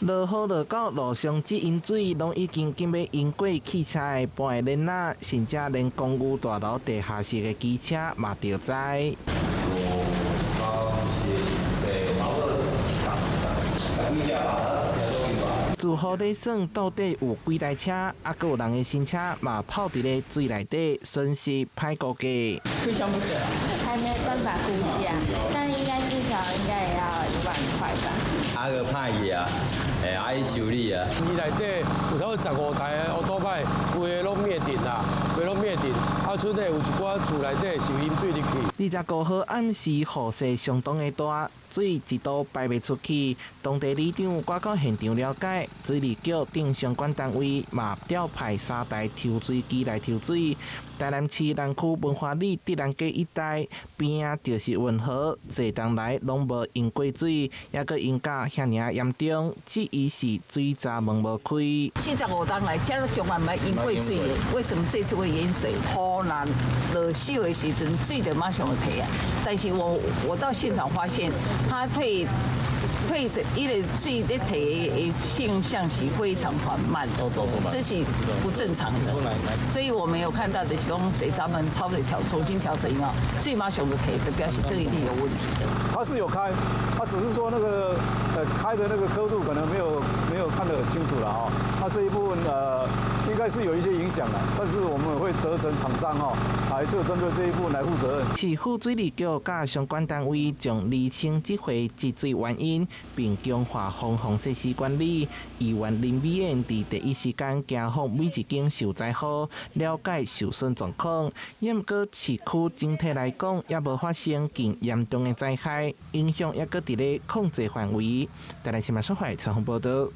落雨落到路上只淹水，攏已經浸要淹過汽車的半個輪仔，甚至連公寓大樓地下室的機車嘛着災。自雨在算到底有幾台車，還有人的新車嘛泡在咧水內底，損失歹估計。還沒辦法估價，但應該至少應該也要1萬塊吧。個歹去啊，愛修理啊。伊內底有差不多15台的烏托派，規個攏滅頂啦，規攏滅頂。啊，剩下有一寡厝內底受淹水入去。25號暗時雨勢相當的大，水一度排袂出去。當地里長趕到現場了解，水利局等相關單位嘛調派3台抽水機來抽水。台南市南區文華里德蘭街一帶邊啊就是運河，這冬來攏無淹過水，也閣淹甲遐爾嚴重，質疑是水閘門無開。45冬來，這都從來沒淹過水，為什麼這次會淹水？雨難落小的時陣，水就馬上就退啊。但是我到現場發現，它退水，因為水在退的現象是非常緩慢，這是不正常的。所以我們有看到的是講水閘門重新調整以後，水馬上就退，就表示這一定有問題的。它是有開，它只是說那個開的那個刻度可能沒有看得很清楚了哈。它這一部分應該是有一些影響的，但是我們會責成廠商來就針對這一部分來負責任。市府水利局甲相關單位將釐清這回積水原因，並強化防洪設施管理。議員林美燕在第一時間走訪每一間受災戶，了解受損狀況。也毋過市區整體來講，也無發生更嚴重的災害，影響也閣佇咧控制範圍。台南新聞社會陳鴻報道。